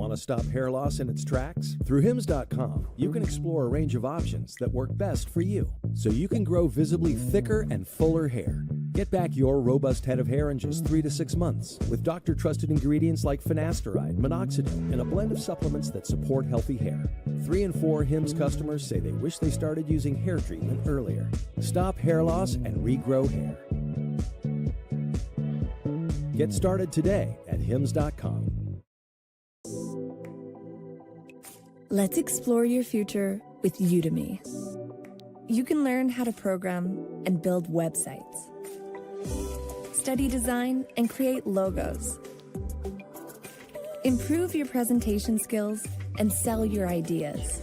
Want to stop hair loss in its tracks? Through Hims.com, you can explore a range of options that work best for you, so you can grow visibly thicker and fuller hair. Get back your robust head of hair in just 3 to 6 months with doctor-trusted ingredients like finasteride, minoxidil, and a blend of supplements that support healthy hair. 3 in 4 Hims customers say they wish they started using hair treatment earlier. Stop hair loss and regrow hair. Get started today at Hims.com. Let's explore your future with Udemy. You can learn how to program and build websites, study design and create logos, improve your presentation skills, and sell your ideas.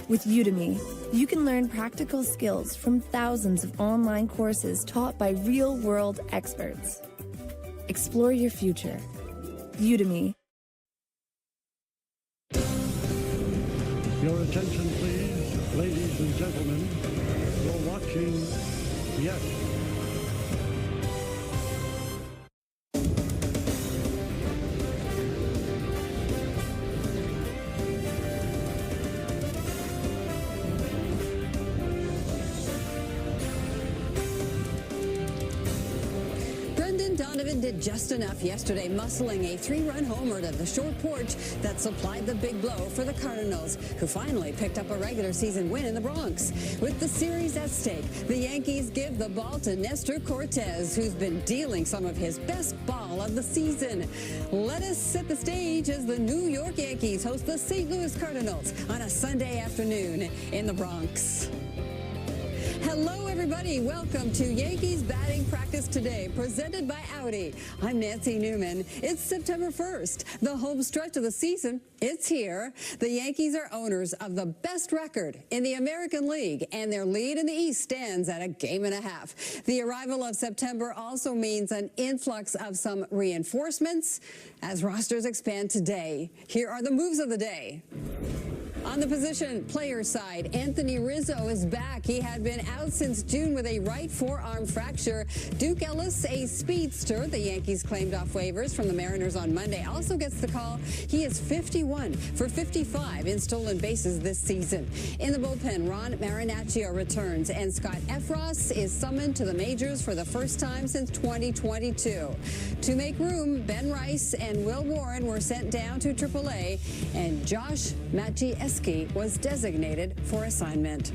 With Udemy, you can learn practical skills from thousands of online courses taught by real-world experts. Explore your future. Udemy. Your attention, please, ladies and gentlemen. You're watching Yes. Donovan did just enough yesterday, muscling a 3-run homer to the short porch that supplied the big blow for the Cardinals, who finally picked up a regular season win in the Bronx. With the series at stake, the Yankees give the ball to Nestor Cortes, who's been dealing some of his best ball of the season. Let us set the stage as the New York Yankees host the St. Louis Cardinals on a Sunday afternoon in the Bronx. Hello, everybody. Welcome to Yankees Batting Practice Today, presented by Audi. I'm Nancy Newman. It's September 1st. The home stretch of the season, it's here. The Yankees are owners of the best record in the American League, and their lead in the East stands at 1.5 games. The arrival of September also means an influx of some reinforcements as rosters expand today. Here are the moves of the day. On the position player side, Anthony Rizzo is back. He had been out since June with a right forearm fracture. Duke Ellis, a speedster the Yankees claimed off waivers from the Mariners on Monday, also gets the call. He is 51 for 55 in stolen bases this season. In the bullpen, Ron Marinaccio returns, and Scott Effross is summoned to the majors for the first time since 2022. To make room, Ben Rice and Will Warren were sent down to AAA, and Josh Maciejewski was designated for assignment.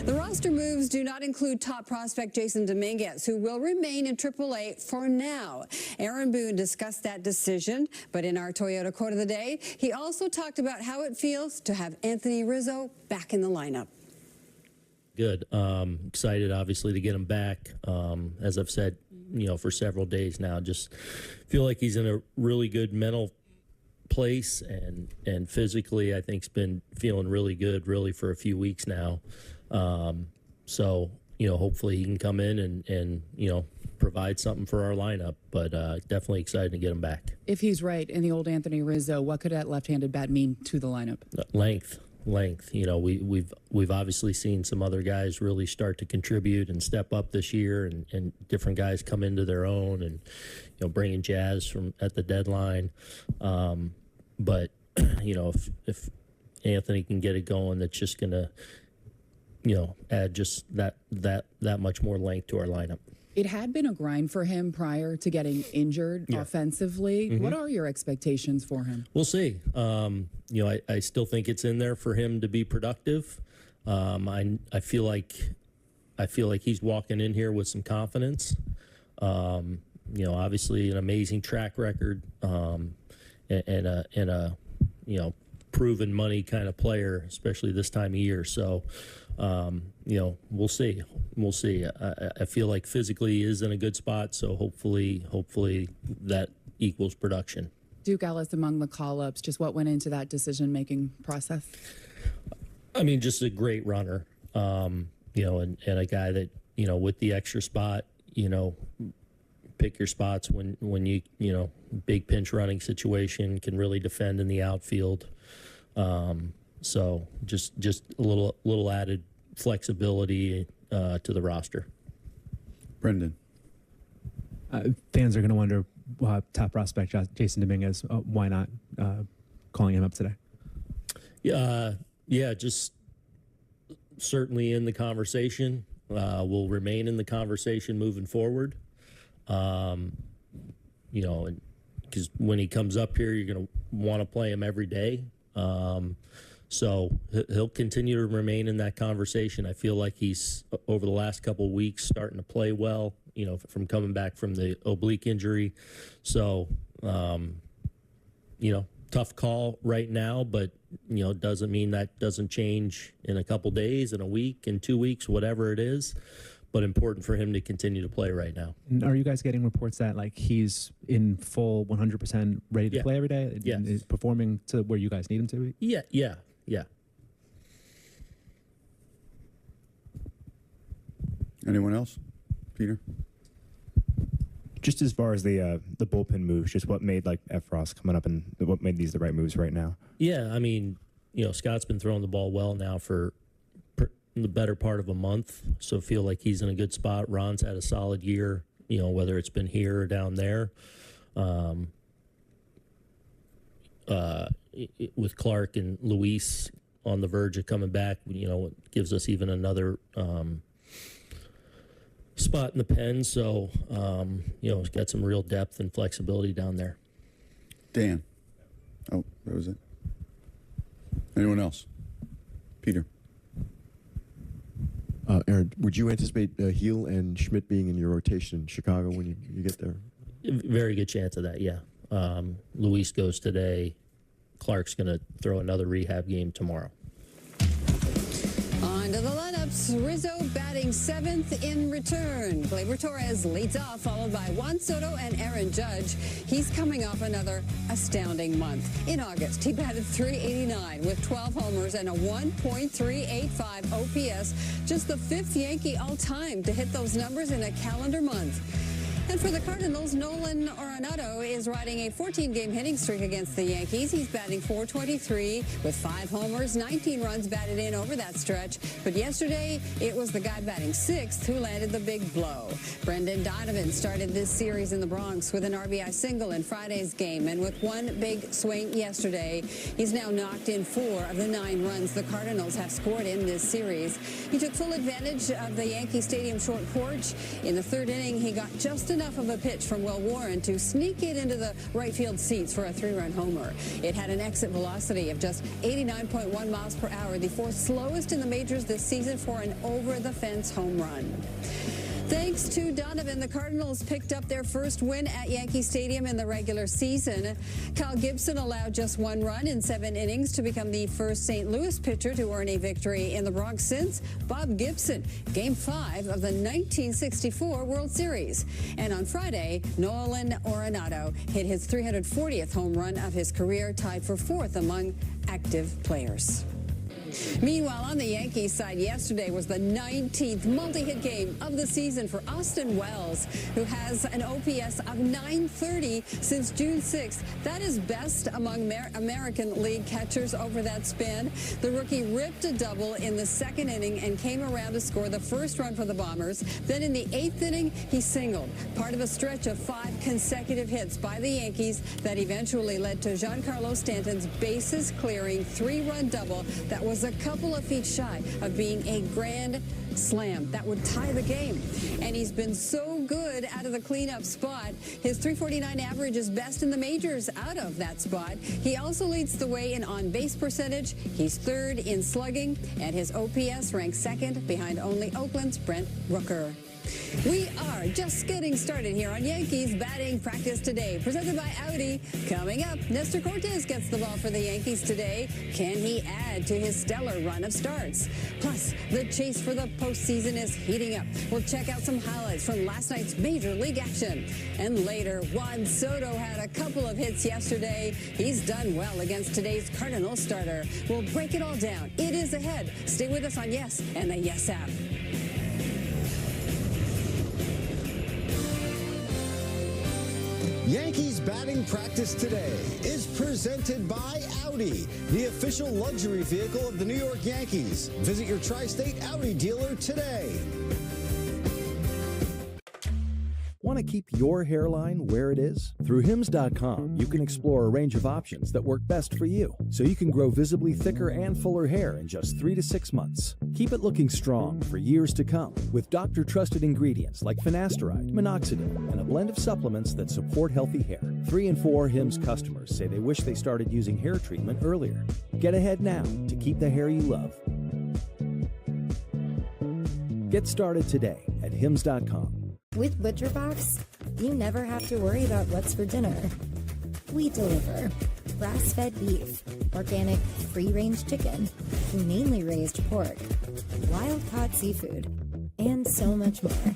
The roster moves do not include top prospect Jason Dominguez, who will remain in AAA for now. Aaron Boone discussed that decision, but in our Toyota Quote of the Day, he also talked about how it feels to have Anthony Rizzo back in the lineup. Good. Excited, obviously, to get him back. As I've said, for several days now, just feel like he's in a really good mental place, and physically I think's been feeling really good really for a few weeks now. So hopefully he can come in and provide something for our lineup, but definitely excited to get him back. If he's right in the old Anthony Rizzo, what could that left-handed bat mean to the lineup? Length. We've obviously seen some other guys really start to contribute and step up this year, and different guys come into their own, and bringing Jazz from at the deadline. But if Anthony can get it going, that's just gonna add just that much more length to our lineup. It had been a grind for him prior to getting injured offensively. Mm-hmm. What are your expectations for him? We'll see. I still think it's in there for him to be productive. I feel like he's walking in here with some confidence. Obviously an amazing track record, and a proven money kind of player, especially this time of year. So, we'll see. I feel like physically he is in a good spot. So hopefully that equals production. Duke Ellis among the call-ups, just what went into that decision-making process? I mean, just a great runner, and a guy that, with the extra spot, pick your spots when you big pinch running situation, can really defend in the outfield. So just a little added flexibility to the roster. Brendan. Fans are going to wonder, top prospect Jason Dominguez, why not calling him up today? Yeah, just certainly in the conversation. Will remain in the conversation moving forward. Because when he comes up here, you're going to want to play him every day. So he'll continue to remain in that conversation. I feel like he's, over the last couple of weeks, starting to play well, from coming back from the oblique injury. So, tough call right now, but, doesn't mean that doesn't change in a couple days, in a week, in 2 weeks, whatever it is. But important for him to continue to play right now. Are you guys getting reports that he's in full 100% ready to play every day? Yes. Is performing to where you guys need him to be? Yeah. Anyone else? Peter? Just as far as the bullpen moves, just what made Efros coming up and what made these the right moves right now? Yeah, I mean, Scott's been throwing the ball well now for the better part of a month, so feel like he's in a good spot. Ron's had a solid year, whether it's been here or down there. With Clark and Luis on the verge of coming back, it gives us even another spot in the pen. So, it's got some real depth and flexibility down there. Dan. Oh, that was it. Anyone else? Peter. Aaron, would you anticipate Heel and Schmidt being in your rotation in Chicago when you get there? Very good chance of that, yeah. Luis goes today. Clark's going to throw another rehab game tomorrow. On to the lineups. Rizzo batting 7th in return. Gleyber Torres leads off, followed by Juan Soto and Aaron Judge. He's coming off another astounding month. In August, he batted .389 with 12 homers and a 1.385 OPS. Just the 5th Yankee all-time to hit those numbers in a calendar month. And for the Cardinals, Nolan Arenado is riding a 14-game hitting streak against the Yankees. He's batting .423 with 5 homers, 19 runs batted in over that stretch. But yesterday, it was the guy batting 6th who landed the big blow. Brendan Donovan started this series in the Bronx with an RBI single in Friday's game. And with one big swing yesterday, he's now knocked in 4 of the 9 runs the Cardinals have scored in this series. He took full advantage of the Yankee Stadium short porch. In the 3rd inning, he got just enough of a pitch from Will Warren to sneak it into the right field seats for a 3-run homer. It had an exit velocity of just 89.1 miles per hour, the 4th slowest in the majors this season for an over-the-fence home run. Thanks to Donovan, the Cardinals picked up their first win at Yankee Stadium in the regular season. Kyle Gibson allowed just 1 run in 7 innings to become the first St. Louis pitcher to earn a victory in the Bronx since Bob Gibson, Game 5 of the 1964 World Series. And on Friday, Nolan Arenado hit his 340th home run of his career, tied for 4th among active players. Meanwhile, on the Yankees side, yesterday was the 19th multi-hit game of the season for Austin Wells, who has an OPS of .930 since June 6th. That is best among American League catchers over that span. The rookie ripped a double in the 2nd inning and came around to score the first run for the Bombers. Then in the 8th inning, he singled, part of a stretch of 5 consecutive hits by the Yankees that eventually led to Giancarlo Stanton's bases-clearing 3-run double that was a couple of feet shy of being a grand slam that would tie the game. And he's been so good out of the cleanup spot. His .349 average is best in the majors out of that spot. He also leads the way in on-base percentage. He's 3rd in slugging, and his OPS ranks 2nd behind only Oakland's Brent Rooker. We are just getting started here on Yankees Batting Practice Today, presented by Audi. Coming up, Nestor Cortes gets the ball for the Yankees today. Can he add to his stellar run of starts? Plus, the chase for the postseason is heating up. We'll check out some highlights from last night's Major League action. And later, Juan Soto had a couple of hits yesterday. He's done well against today's Cardinals starter. We'll break it all down. It is ahead. Stay with us on Yes and the Yes app. Yankees Batting Practice Today is presented by Audi, the official luxury vehicle of the New York Yankees. Visit your tri-state Audi dealer today. want to keep your hairline where it is? Through Hims.com, you can explore a range of options that work best for you, so you can grow visibly thicker and fuller hair in just 3 to 6 months. Keep it looking strong for years to come with doctor-trusted ingredients like finasteride, minoxidil, and a blend of supplements that support healthy hair. 3 in 4 Hims customers say they wish they started using hair treatment earlier. Get ahead now to keep the hair you love. Get started today at Hims.com. With ButcherBox, you never have to worry about what's for dinner. We deliver grass-fed beef, organic free-range chicken, humanely raised pork, wild-caught seafood, and so much more.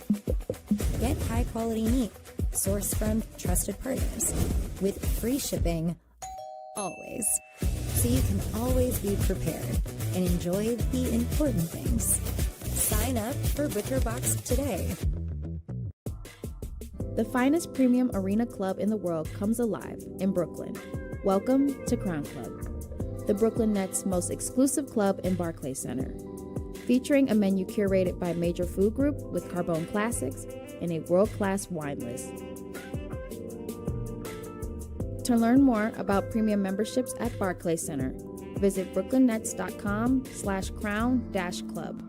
Get high-quality meat sourced from trusted partners with free shipping always, so you can always be prepared and enjoy the important things. Sign up for ButcherBox today. The finest premium arena club in the world comes alive in Brooklyn. Welcome to Crown Club, the Brooklyn Nets' most exclusive club in Barclays Center. Featuring a menu curated by a major food group with Carbone classics and a world-class wine list. To learn more about premium memberships at Barclays Center, visit brooklynnets.com/crown-club.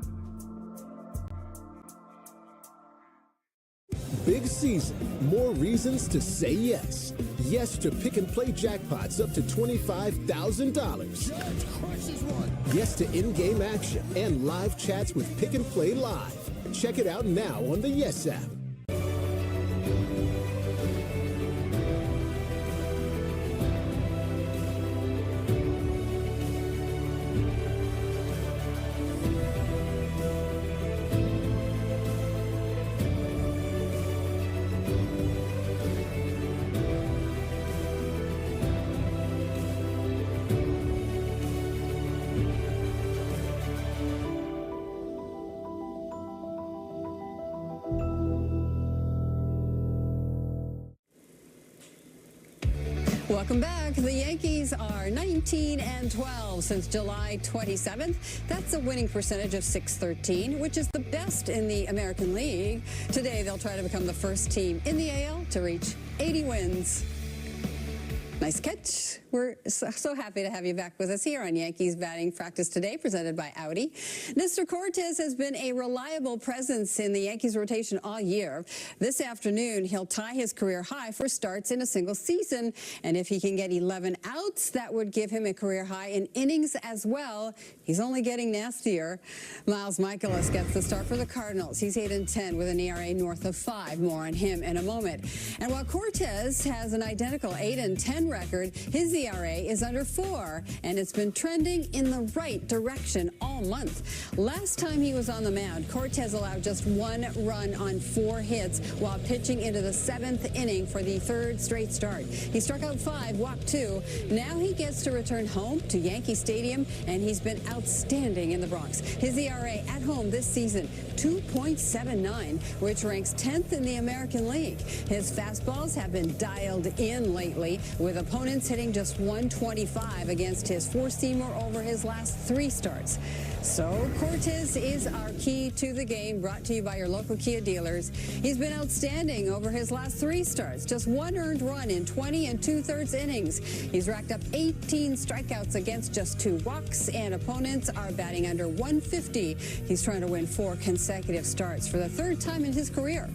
Big season. More reasons to say yes. Yes to pick and play jackpots up to $25,000. Yes to in-game action and live chats with Pick and Play Live. Check it out now on the Yes app. Welcome back. The Yankees are 19-12 since July 27th. That's a winning percentage of .613, which is the best in the American League. Today, they'll try to become the first team in the AL to reach 80 wins. Nice catch. We're so happy to have you back with us here on Yankees Batting Practice Today, presented by Audi. Mr. Cortez has been a reliable presence in the Yankees rotation all year. This afternoon, he'll tie his career high for starts in a single season. And if he can get 11 outs, that would give him a career high in innings as well. He's only getting nastier. Miles Mikolas gets the start for the Cardinals. He's 8-10 with an ERA north of 5. More on him in a moment. And while Cortez has an identical 8-10 record, his ERA is under 4, and it's been trending in the right direction all month. Last time he was on the mound, Cortez allowed just 1 run on 4 hits while pitching into the 7th inning for the 3rd straight start. He struck out 5, walked 2. Now he gets to return home to Yankee Stadium, and he's been outstanding in the Bronx. His ERA at home this season, 2.79, which ranks 10th in the American League. His fastballs have been dialed in lately, with opponents hitting just 125 against his 4-seamer over his last 3 starts. So Cortez is our key to the game, brought to you by your local Kia dealers. He's been outstanding over his last 3 starts, just 1 earned run in 20 2/3 innings. He's racked up 18 strikeouts against just 2 walks, and opponents are batting under 150. He's trying to win 4 consecutive starts for the 3rd time in his career.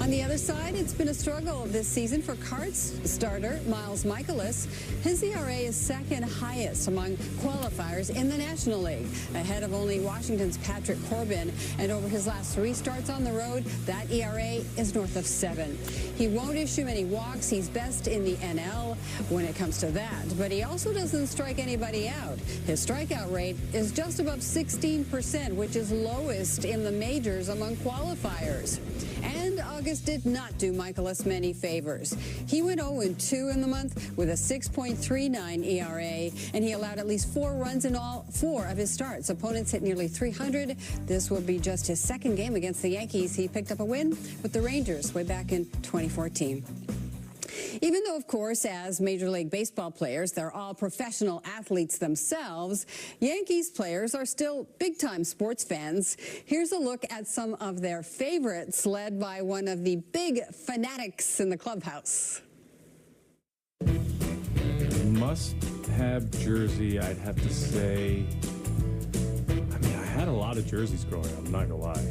On the other side, it's been a struggle this season for Cards starter Miles Mikolas. His ERA is 2nd highest among qualifiers in the National League, ahead of only Washington's Patrick Corbin. And over his last 3 starts on the road, that ERA is north of 7. He won't issue many walks. He's best in the NL when it comes to that. But he also doesn't strike anybody out. His strikeout rate is just above 16%, which is lowest in the majors among qualifiers. And August did not do Mikolas many favors. He went 0-2 in the month with a 6.39 ERA, and he allowed at least 4 runs in all 4 of his starts. Opponents hit nearly 300. This will be just his 2nd game against the Yankees. He picked up a win with the Rangers way back in 2014. Even though, of course, as Major League Baseball players, they're all professional athletes themselves, Yankees players are still big-time sports fans. Here's a look at some of their favorites, led by one of the big fanatics in the clubhouse. Must-have jersey, I'd have to say, I had a lot of jerseys growing up, I'm not gonna lie.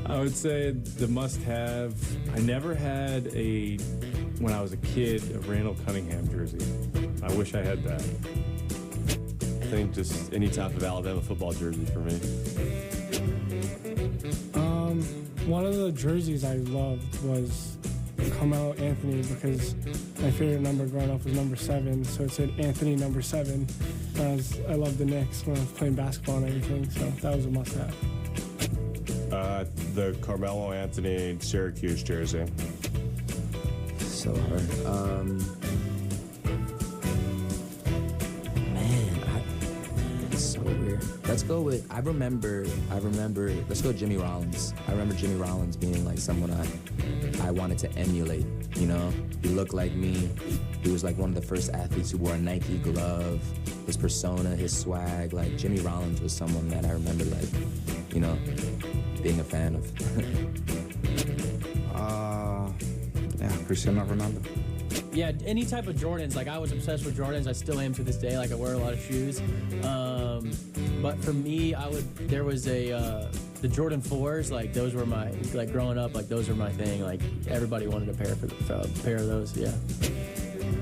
I would say the must-have, I never had when I was a kid, a Randall Cunningham jersey. I wish I had that. I think just any type of Alabama football jersey for me. One of the jerseys I loved was Carmelo Anthony because my favorite number growing up was number 7, so it said Anthony number 7. I loved the Knicks when I was playing basketball and everything, so that was a must-have. The Carmelo Anthony Syracuse jersey. So hard. It's so weird. Let's go with, I remember, let's go Jimmy Rollins. I remember Jimmy Rollins being like someone I wanted to emulate, you know? He looked like me. He was like one of the first athletes who wore a Nike glove. His persona, his swag, like Jimmy Rollins was someone that I remember like, you know, being a fan of. Cristiano Ronaldo. Yeah, any type of Jordans. Like, I was obsessed with Jordans. I still am to this day. Like, I wear a lot of shoes. But for me, there was the Jordan 4s. Like, those were my, like, growing up, like, those were my thing. Like, everybody wanted a pair of those, yeah.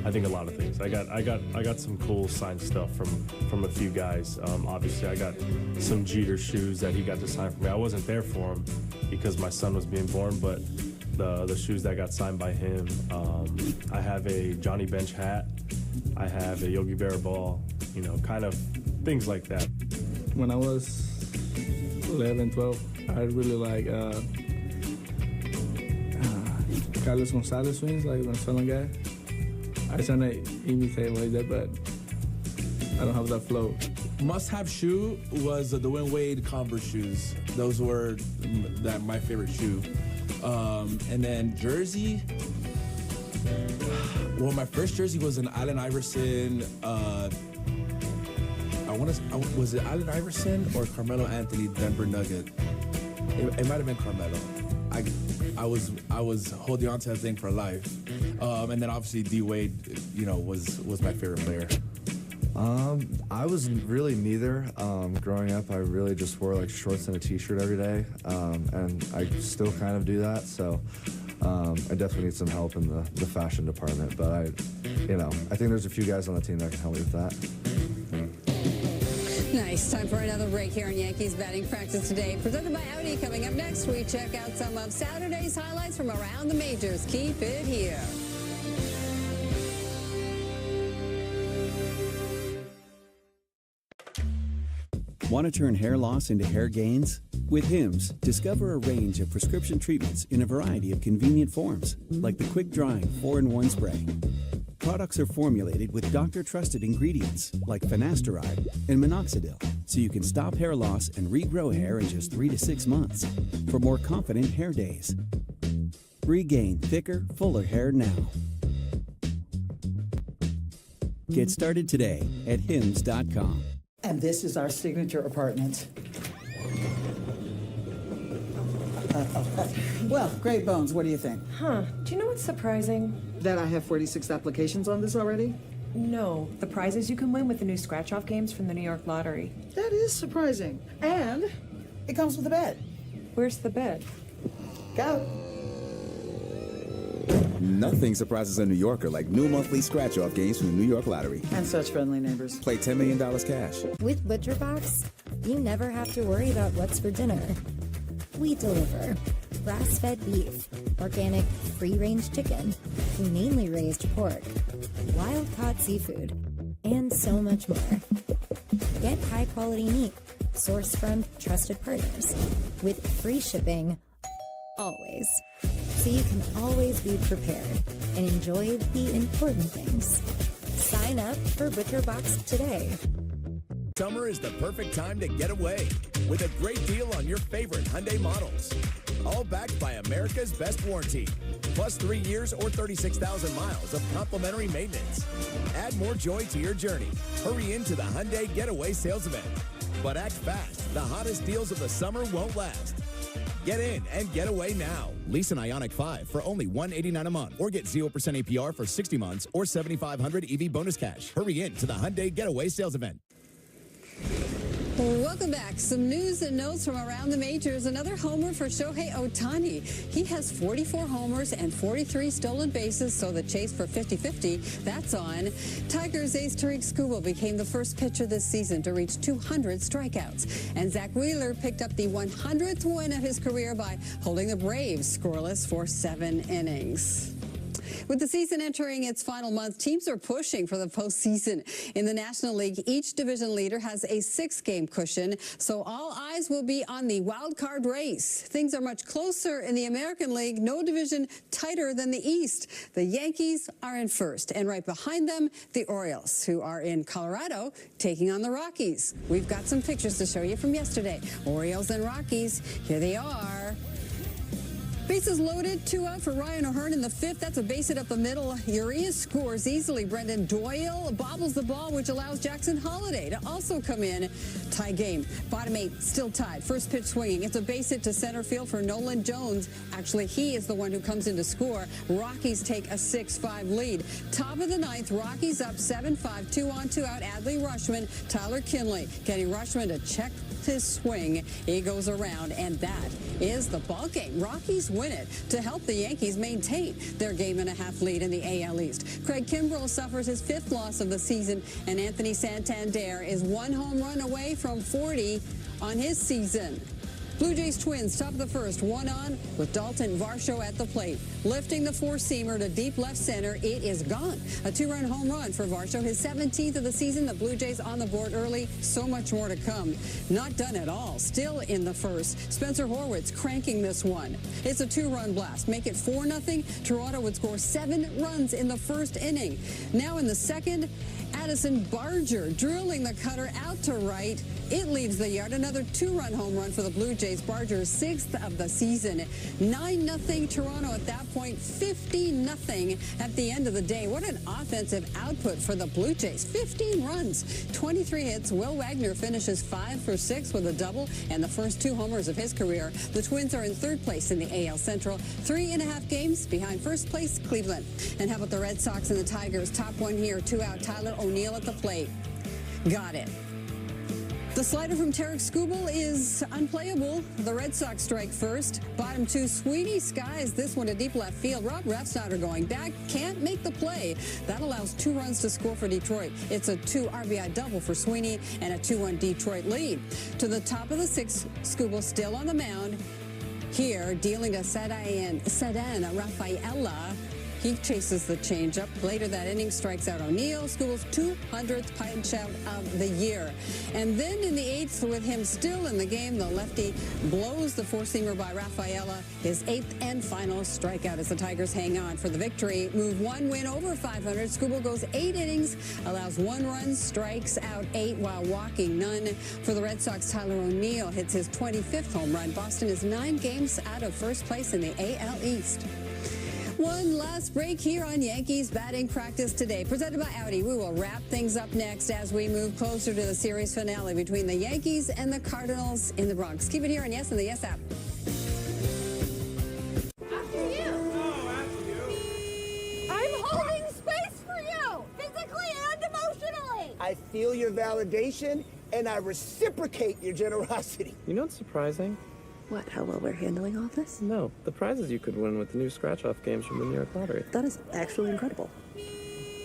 I think a lot of things. I got some cool signed stuff from a few guys. Obviously, I got some Jeter shoes that he got to sign for me. I wasn't there for him because my son was being born, but the shoes that got signed by him. I have a Johnny Bench hat. I have a Yogi Berra ball. You know, kind of things like that. When I was 11, 12, I really like Carlos Gonzalez swings, like Venezuelan guy. I try to imitate like that, but I don't have that flow. Must-have shoe was the Dwayne Wade Converse shoes. Those were my favorite shoe. And then jersey, well, my first jersey was an Allen Iverson. Was it Allen Iverson or Carmelo Anthony Denver Nugget? It might have been Carmelo. I was holding on to that thing for life. And then obviously D Wade, you know, was my favorite player. I was really neither. Growing up, I really just wore like shorts and a t-shirt every day, and I still kind of do that. So I definitely need some help in the fashion department. But I think there's a few guys on the team that can help me with that. Nice. Time for another break here on Yankees batting practice today. Presented by Audi. Coming up next, we check out some of Saturday's highlights from around the majors. Keep it here. Want to turn hair loss into hair gains? With Hims, discover a range of prescription treatments in a variety of convenient forms, like the quick-drying 4-in-1 spray. Products are formulated with doctor-trusted ingredients like finasteride and minoxidil, so you can stop hair loss and regrow hair in just 3 to 6 months for more confident hair days. Regain thicker, fuller hair now. Get started today at hims.com. And this is our signature apartment. Well, great bones, what do you think? Huh. Do you know what's surprising? That I have 46 applications on this already? No, the prizes you can win with the new scratch-off games from the New York Lottery. That is surprising. And it comes with a bed. Where's the bed? Go. Nothing surprises a New Yorker like new monthly scratch-off games from the New York Lottery. And such friendly neighbors. Play $10 million cash. With ButcherBox, you never have to worry about what's for dinner. We deliver grass-fed beef, organic, free-range chicken, humanely raised pork, wild-caught seafood, and so much more. Get high-quality meat sourced from trusted partners with free shipping always. So you can always be prepared and enjoy the important things. Sign up for ButcherBox today. Summer is the perfect time to get away with a great deal on your favorite Hyundai models. All backed by America's best warranty, plus 3 years or 36,000 miles of complimentary maintenance. Add more joy to your journey. Hurry into the Hyundai Getaway Sales Event. But act fast. The hottest deals of the summer won't last. Get in and get away now. Lease an Ioniq 5 for only $189 a month or get 0% APR for 60 months or $7,500 EV bonus cash. Hurry in to the Hyundai Getaway Sales Event. Welcome back. Some news and notes from around the majors. Another homer for Shohei Ohtani. He has 44 homers and 43 stolen bases, so the chase for 50-50, that's on. Tigers ace Tariq Skubal became the first pitcher this season to reach 200 strikeouts. And Zach Wheeler picked up the 100th win of his career by holding the Braves scoreless for 7 innings. With the season entering its final month, teams are pushing for the postseason. In the National League, each division leader has a 6-game cushion, so all eyes will be on the wild card race. Things are much closer in the American League, no division tighter than the East. The Yankees are in first, and right behind them, the Orioles, who are in Colorado, taking on the Rockies. We've got some pictures to show you from yesterday. Orioles and Rockies, here they are. Bases loaded, 2 out for Ryan O'Hearn in the 5th. That's a base hit up the middle. Urias scores easily. Brendan Doyle bobbles the ball, which allows Jackson Holliday to also come in. Tie game. Bottom 8 still tied. First pitch swinging. It's a base hit to center field for Nolan Jones. Actually, he is the one who comes in to score. Rockies take a 6-5 lead. Top of the 9th, Rockies up 7-5. 2-on-2 out. Adley Rutschman, Tyler Kinley. Getting Rutschman to check his swing. He goes around, and that is the ball game. Rockies win it to help the Yankees maintain their game-and-a-half lead in the AL East. Craig Kimbrell suffers his 5th loss of the season, and Anthony Santander is 1 home run away from 40 on his season. Blue Jays Twins top of the 1st, 1 on with Dalton Varsho at the plate. Lifting the 4-seamer to deep left center, it is gone. A 2-run home run for Varsho, his 17th of the season. The Blue Jays on the board early, so much more to come. Not done at all, still in the 1st. Spencer Horwitz cranking this one. It's a 2-run blast, make it 4-0. Toronto would score 7 runs in the 1st inning. Now in the 2nd, Addison Barger drilling the cutter out to right. It leaves the yard. Another 2-run home run for the Blue Jays. Barger's 6th of the season. 9-0 Toronto at that point. 15-0 at the end of the day. What an offensive output for the Blue Jays. 15 runs, 23 hits. Will Wagner finishes 5 for 6 with a double and the first 2 homers of his career. The Twins are in 3rd place in the AL Central. 3.5 games behind 1st place, Cleveland. And how about the Red Sox and the Tigers? Top 1 here, 2 out. Tyler O'Neill at the plate. Got it. The slider from Tariq Skubal is unplayable. The Red Sox strike first. Bottom 2, Sweeney skies this one to deep left field. Rob Refsnyder going back, can't make the play. That allows 2 runs to score for Detroit. It's a 2 RBI double for Sweeney and a 2-1 Detroit lead. To the top of the 6th, Skubal still on the mound. Here, dealing to Ceddanne Rafaela. He chases the changeup. Later that inning, strikes out O'Neill. Skubal's 200th punch out of the year. And then in the 8th, with him still in the game, the lefty blows the 4-seamer by Rafaela. His 8th and final strikeout as the Tigers hang on for the victory. Move 1 win over 500. Skubal goes 8 innings, allows 1 run, strikes out 8 while walking none. For the Red Sox, Tyler O'Neill hits his 25th home run. Boston is 9 games out of 1st place in the AL East. One last break here on Yankees batting practice today. Presented by Audi. We will wrap things up next as we move closer to the series finale between the Yankees and the Cardinals in the Bronx. Keep it here on Yes and the Yes app. After you. Oh, after you. I'm holding space for you, physically and emotionally. I feel your validation, and I reciprocate your generosity. You know what's surprising? What, how well we're handling all this? No, the prizes you could win with the new scratch-off games from the New York Lottery. That is actually incredible.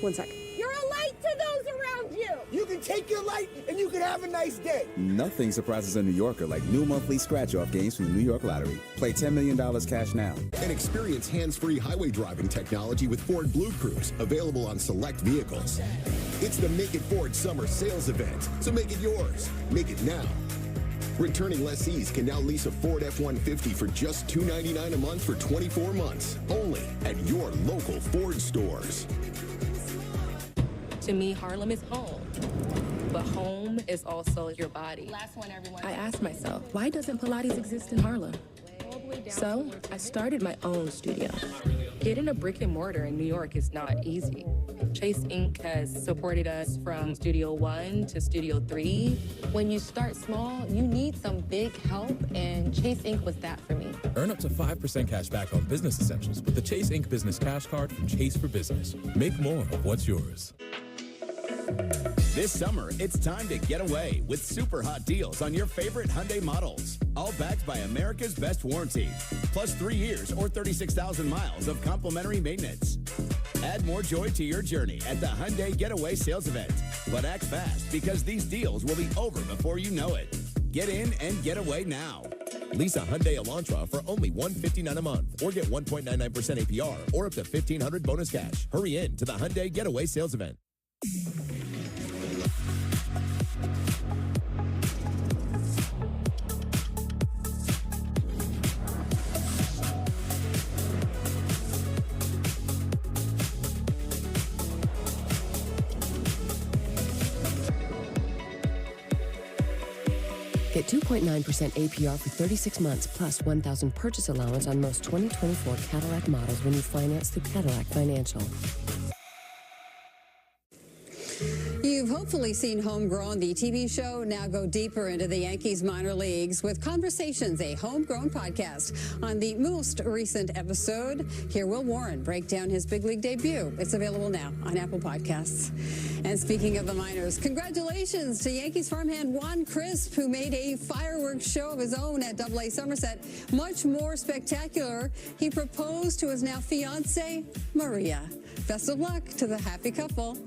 1 sec. You're a light to those around you. You can take your light, and you can have a nice day. Nothing surprises a New Yorker like new monthly scratch-off games from the New York Lottery. Play $10 million cash now. And experience hands-free highway driving technology with Ford Blue Cruise, available on select vehicles. It's the Make It Ford Summer Sales Event, so make it yours. Make it now. Returning lessees can now lease a Ford F-150 for just $299 a month for 24 months, only at your local Ford stores. To me, Harlem is home. but home is also your body. Last one, everyone. I asked myself, why doesn't Pilates exist in Harlem? So I started my own studio. Getting a brick and mortar in New York is not easy. Chase Inc. has supported us from Studio 1 to Studio 3. When you start small, you need some big help, and Chase Inc. was that for me. Earn up to 5% cash back on business essentials with the Chase Inc. Business Cash Card from Chase for Business. Make more of what's yours. This summer, it's time to get away with super hot deals on your favorite Hyundai models. All backed by America's best warranty. Plus 3 years or 36,000 miles of complimentary maintenance. Add more joy to your journey at the Hyundai Getaway Sales Event. But act fast because these deals will be over before you know it. Get in and get away now. Lease a Hyundai Elantra for only $159 a month or get 1.99% APR or up to $1,500 bonus cash. Hurry in to the Hyundai Getaway Sales Event. Get 2.9% APR for 36 months plus $1,000 purchase allowance on most 2024 Cadillac models when you finance through Cadillac Financial. You've hopefully seen Homegrown, the TV show. Now go deeper into the Yankees minor leagues with Conversations, a homegrown podcast. On the most recent episode, hear Will Warren break down his big league debut. It's available now on Apple Podcasts. And speaking of the minors, congratulations to Yankees farmhand Juan Crisp, who made a fireworks show of his own at AA Somerset. Much more spectacular, he proposed to his now fiancée, Maria. Best of luck to the happy couple.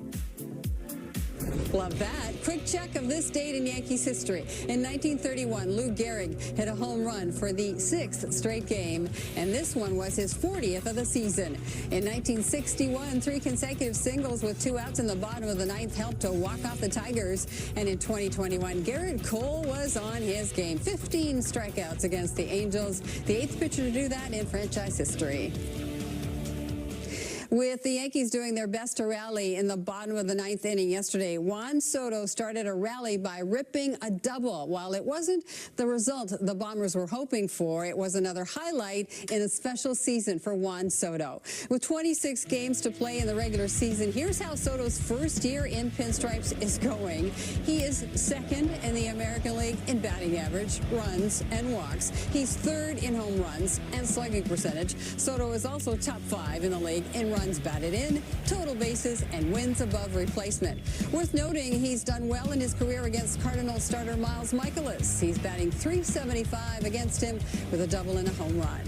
Love that. Quick check of this date in Yankees history. In 1931, Lou Gehrig hit a home run for the 6th straight game, and this one was his 40th of the season. In 1961, 3 consecutive singles with 2 outs in the bottom of the 9th helped to walk off the Tigers. And in 2021, Garrett Cole was on his game. 15 strikeouts against the Angels, the 8th pitcher to do that in franchise history. With the Yankees doing their best to rally in the bottom of the 9th inning yesterday, Juan Soto started a rally by ripping a double. While it wasn't the result the Bombers were hoping for, it was another highlight in a special season for Juan Soto. With 26 games to play in the regular season, here's how Soto's first year in pinstripes is going. He is 2nd in the American League in batting average, runs, and walks. He's 3rd in home runs and slugging percentage. Soto is also top 5 in the league in runs batted in, total bases, and wins above replacement. Worth noting, he's done well in his career against Cardinals starter Miles Michaelis. He's batting .375 against him with a double and a home run.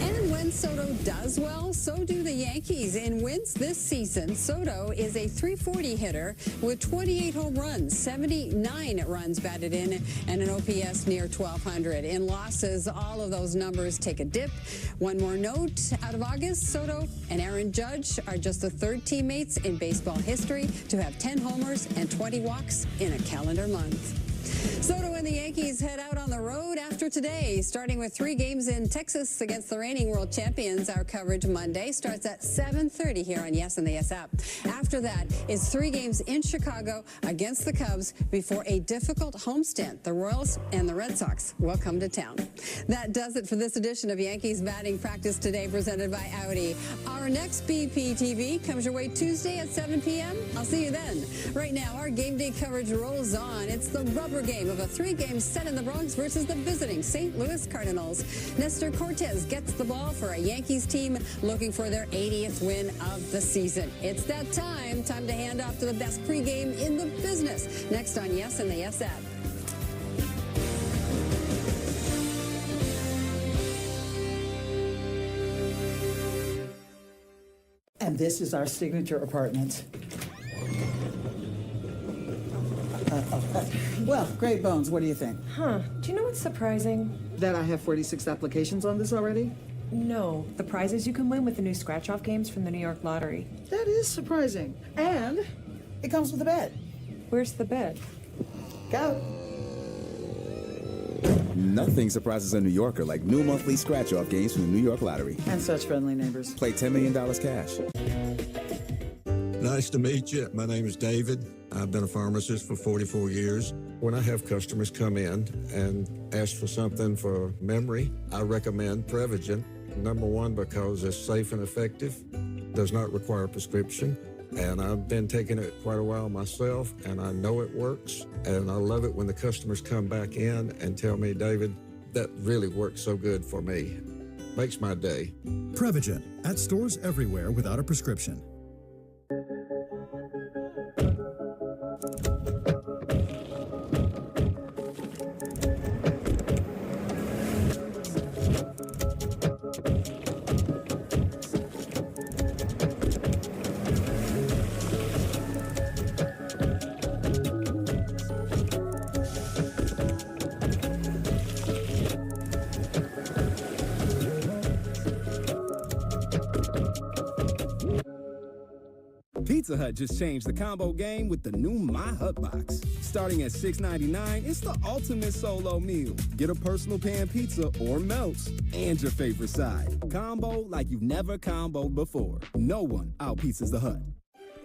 And when Soto does well, so do the Yankees. In wins this season, Soto is a .340 hitter with 28 home runs, 79 runs batted in, and an OPS near 1,200. In losses, all of those numbers take a dip. One more note, out of August, Soto and Aaron Judge are just the 3rd teammates in baseball history to have 10 homers and 20 walks in a calendar month. Soto and the Yankees head out on the road after today, starting with 3 games in Texas against the reigning world champions. Our coverage Monday starts at 7:30 here on Yes and the Yes app. After that is 3 games in Chicago against the Cubs before a difficult homestand. The Royals and the Red Sox will come to town. That does it for this edition of Yankees Batting Practice Today, presented by Audi. Our next BPTV comes your way Tuesday at 7 p.m. I'll see you then. Right now, our game day coverage rolls on. It's the rubber game of a 3-game set in the Bronx versus the visiting St. Louis Cardinals. Nestor Cortez gets the ball for a Yankees team looking for their 80th win of the season. It's that time to hand off to the best pregame in the business. Next on Yes and the Yes app. And this is our signature apartment. Well, great bones. What do you think? Huh. Do you know what's surprising? That I have 46 applications on this already? No. The prizes you can win with the new scratch-off games from the New York Lottery. That is surprising. And it comes with a bed. Where's the bed? Go. Nothing surprises a New Yorker like new monthly scratch-off games from the New York Lottery. And such friendly neighbors. Play $10 million cash. Nice to meet you. My name is David. I've been a pharmacist for 44 years. When I have customers come in and ask for something for memory, I recommend Prevagen. Number one, because it's safe and effective, does not require a prescription. And I've been taking it quite a while myself, and I know it works. And I love it when the customers come back in and tell me, David, that really works so good for me. Makes my day. Prevagen, at stores everywhere without a prescription. Pizza Hut just changed the combo game with the new My Hut Box. Starting at $6.99, it's the ultimate solo meal. Get a personal pan pizza or melts and your favorite side. Combo like you've never comboed before. No one out-pizzas the Hut.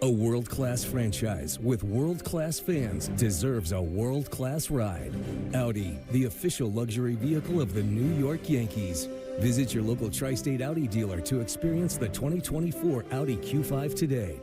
A world-class franchise with world-class fans deserves a world-class ride. Audi, the official luxury vehicle of the New York Yankees. Visit your local tri-state Audi dealer to experience the 2024 Audi Q5 today.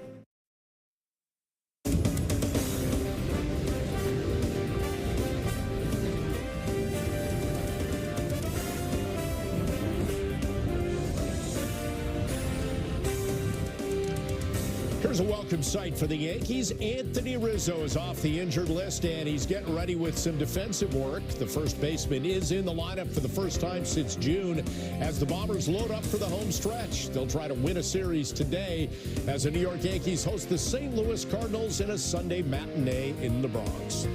Here's a welcome sight for the Yankees. Anthony Rizzo is off the injured list, and he's getting ready with some defensive work. The first baseman is in the lineup for the first time since June as the Bombers load up for the home stretch. They'll try to win a series today as the New York Yankees host the St. Louis Cardinals in a Sunday matinee in the Bronx.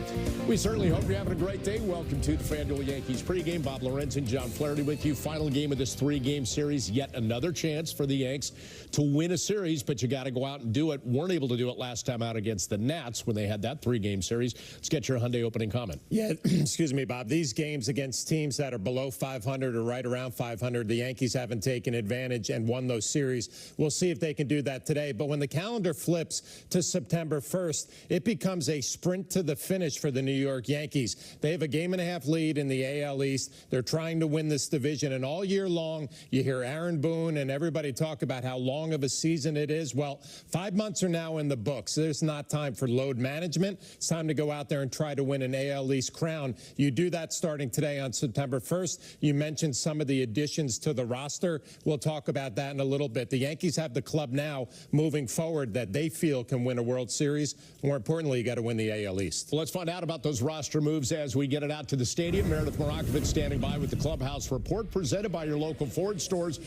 We certainly hope you're having a great day. Welcome to the FanDuel Yankees pregame. Bob Lorenz and John Flaherty with you. Final game of this three-game series. Yet another chance for the Yanks to win a series, but you got to go out and do it. Weren't able to do it last time out against the Nats when they had that three-game series. Let's get your Hyundai opening comment. Yeah, excuse me, Bob. These games against teams that are below 500 or right around 500, the Yankees haven't taken advantage and won those series. We'll see if they can do that today. But when the calendar flips to September 1st, it becomes a sprint to the finish for the New York Yankees. They have a game-and-a-half lead in the AL East. They're trying to win this division. And all year long, you hear Aaron Boone and everybody talk about how long of a season it is. Well, 5 months are now in the books. There's not time for load management. It's time to go out there and try to win an AL East crown. You do that starting today on September 1st. You mentioned some of the additions to the roster. We'll talk about that in a little bit. The Yankees have the club now moving forward that they feel can win a World Series. More importantly, you got to win the AL East. Well, let's find out about those roster moves as we get it out to the stadium. Meredith Morakovich standing by with the Clubhouse Report presented by your local Ford stores.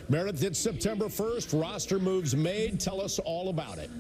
Meredith, it's September 1st. Roster moves made. Tell us all about it.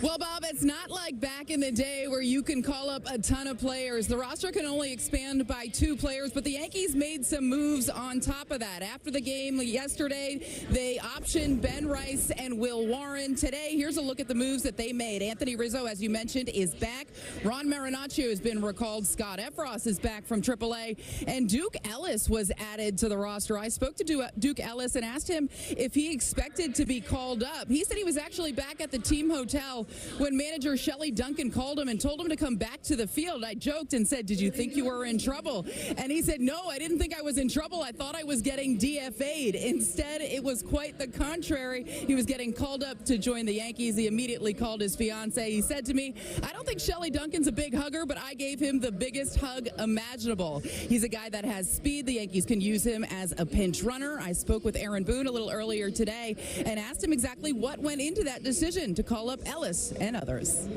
Well, Bob, it's not like back in the day where you can call up a ton of players. The roster can only expand by 2 players, but the Yankees made some moves on top of that. After the game yesterday, they optioned Ben Rice and Will Warren. Today, here's a look at the moves that they made. Anthony Rizzo, as you mentioned, is back. Ron Marinaccio has been recalled. Scott Efros is back from AAA. And Duke Ellis was added to the roster. I spoke to Duke Ellis and asked him if he expected to be called up. He said he was actually back at the team hotel when manager Shelley Duncan called him and told him to come back to the field. I joked and said, "Did you think you were in trouble?" And he said, "No, I didn't think I was in trouble. I thought I was getting DFA'd. Instead, it was quite the contrary. He was getting called up to join the Yankees. He immediately called his fiance. He said to me, "I don't think Shelley Duncan's a big hugger, but I gave him the biggest hug imaginable." He's a guy that has speed. The Yankees can use him as a pinch runner. I spoke with Aaron Boone a little earlier today and asked him exactly what went into that decision to call up Ellis and others.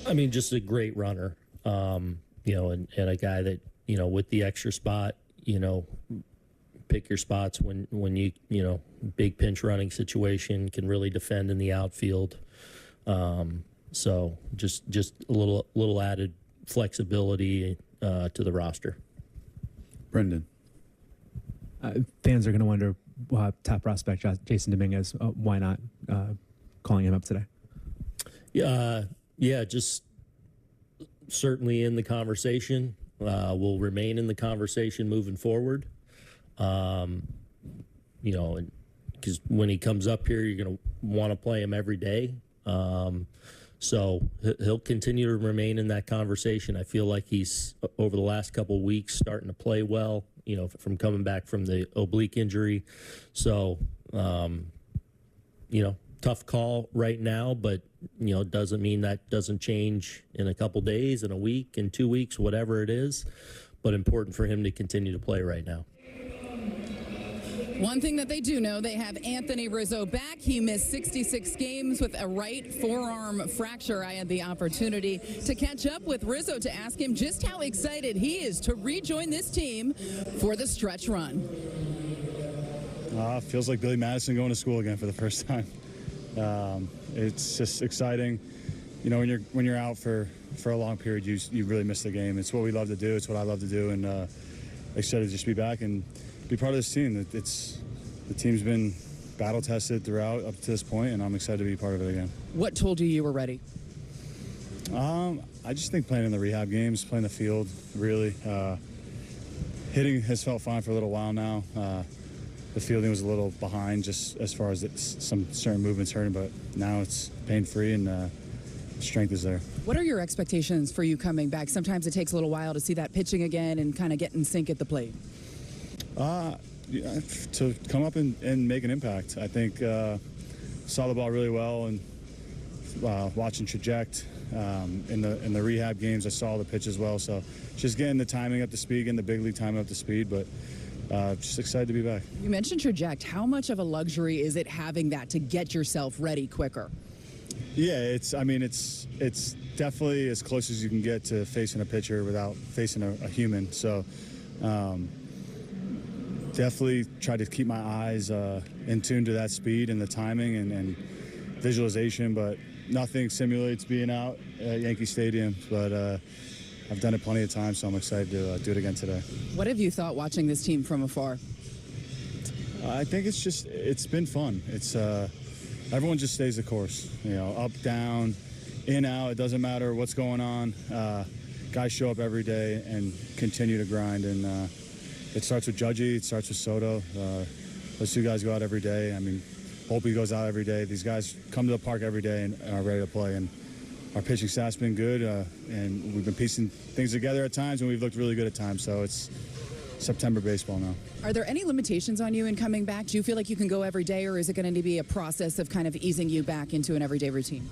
I mean, just a great runner, and a guy that, with the extra spot, pick your spots when you big pinch running situation, can really defend in the outfield. So just a little added flexibility to the roster. Brendan. Fans are going to wonder, top prospect Jason Dominguez, why not calling him up today? Yeah, just certainly in the conversation. Will remain in the conversation moving forward. Because when he comes up here, you're going to want to play him every day. So he'll continue to remain in that conversation. I feel like he's, over the last couple of weeks, starting to play well, from coming back from the oblique injury. So, tough call right now, but, doesn't mean that doesn't change in a couple days, in a week, in 2 weeks, whatever it is. But important for him to continue to play right now. One thing that they do know, they have Anthony Rizzo back. He missed 66 games with a right forearm fracture. I had the opportunity to catch up with Rizzo to ask him just how excited he is to rejoin this team for the stretch run. Feels like Billy Madison going to school again for the first time. It's just exciting. When you're out for a long period, you really miss the game. It's what we love to do. It's what I love to do, and excited to just be back and be part of this team. The team's been battle tested throughout up to this point, and I'm excited to be part of it again. What told you were ready? I just think playing in the rehab games, playing the field, really. Hitting has felt fine for a little while now. The fielding was a little behind just as far as some certain movements hurting, but now it's pain-free and strength is there. What are your expectations for you coming back? Sometimes it takes a little while to see that pitching again and kind of get in sync at the plate. To come up and make an impact. I think saw the ball really well, and watching traject in the rehab games, I saw the pitch as well. So just getting the timing up to speed, getting the big league timing up to speed, but just excited to be back. You mentioned traject. How much of a luxury is it having that to get yourself ready quicker? Yeah, it's definitely as close as you can get to facing a pitcher without facing a human. So. Definitely try to keep my eyes in tune to that speed and the timing and visualization, but nothing simulates being out at Yankee Stadium. But I've done it plenty of times, so I'm excited to do it again today. What have you thought watching this team from afar? I think it's been fun. It's everyone just stays the course, up, down, in, out. It doesn't matter what's going on. Guys show up every day and continue to grind, and it starts with Judgy, it starts with Soto. Those two guys go out every day. I mean, Holtby goes out every day. These guys come to the park every day and are ready to play. And our pitching staff's been good, and we've been piecing things together at times, and we've looked really good at times. So it's September baseball now. Are there any limitations on you in coming back? Do you feel like you can go every day, or is it going to be a process of kind of easing you back into an everyday routine?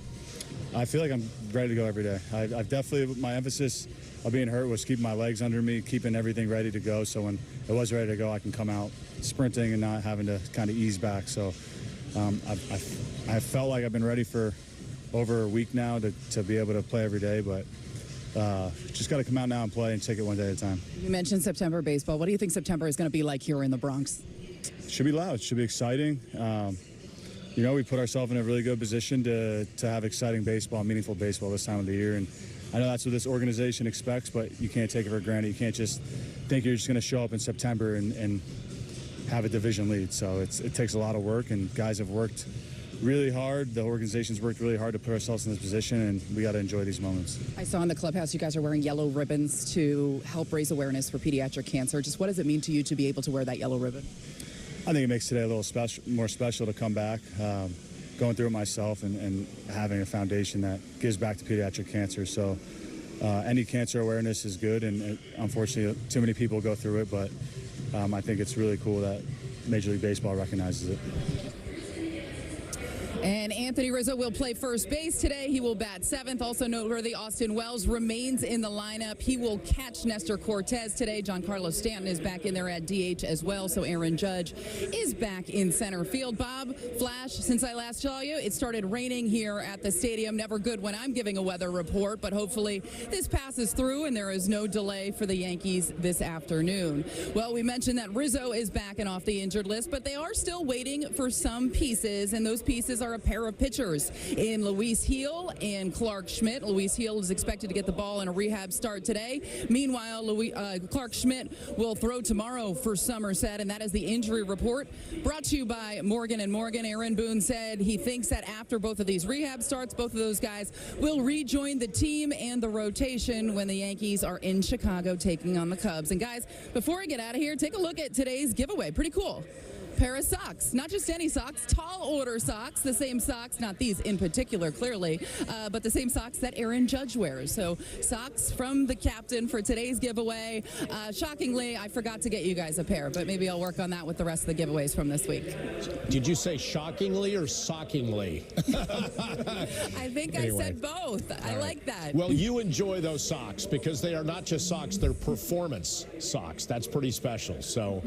I feel like I'm ready to go every day. I've definitely, my emphasis of being hurt was keeping my legs under me, keeping everything ready to go. So when it was ready to go, I can come out sprinting and not having to kind of ease back. So I felt like I've been ready for over a week now to be able to play every day, but just got to come out now and play and take it one day at a time. You mentioned September baseball. What do you think September is going to be like here in the Bronx? It should be loud. It should be exciting. We put ourselves in a really good position to have exciting baseball, meaningful baseball this time of the year. And I know that's what this organization expects, but you can't take it for granted. You can't just think you're just going to show up in September and have a division lead. So it takes a lot of work, and guys have worked really hard. The organization's worked really hard to put ourselves in this position, and we got to enjoy these moments. I saw in the clubhouse you guys are wearing yellow ribbons to help raise awareness for pediatric cancer. Just what does it mean to you to be able to wear that yellow ribbon? I think it makes today a little more special to come back. Going through it myself and having a foundation that gives back to pediatric cancer. So any cancer awareness is good, and unfortunately too many people go through it, but I think it's really cool that Major League Baseball recognizes it. And Anthony Rizzo will play first base today. He will bat seventh. Also noteworthy, Austin Wells remains in the lineup. He will catch Nestor Cortez today. Giancarlo Stanton is back in there at DH as well. So Aaron Judge is back in center field. Bob, Flash, since I last saw you, it started raining here at the stadium. Never good when I'm giving a weather report, but hopefully this passes through and there is no delay for the Yankees this afternoon. Well, we mentioned that Rizzo is back and off the injured list, but they are still waiting for some pieces, and those pieces are a pair of pitchers in Luis Gil and Clark Schmidt. Luis Gil is expected to get the ball in a rehab start today. Meanwhile, Clark Schmidt will throw tomorrow for Somerset, and that is the injury report brought to you by Morgan & Morgan. Aaron Boone said he thinks that after both of these rehab starts, both of those guys will rejoin the team and the rotation when the Yankees are in Chicago taking on the Cubs. And guys, before I get out of here, take a look at today's giveaway. Pretty cool. pair of socks. Not just any socks, tall order socks. The same socks, not these in particular, clearly, but the same socks that Aaron Judge wears. So socks from the captain for today's giveaway. Shockingly, I forgot to get you guys a pair, but maybe I'll work on that with the rest of the giveaways from this week. Did you say shockingly or sockingly? I think Anyway. I said both. I like that. Well, you enjoy those socks because they are not just socks, they're performance socks. That's pretty special. So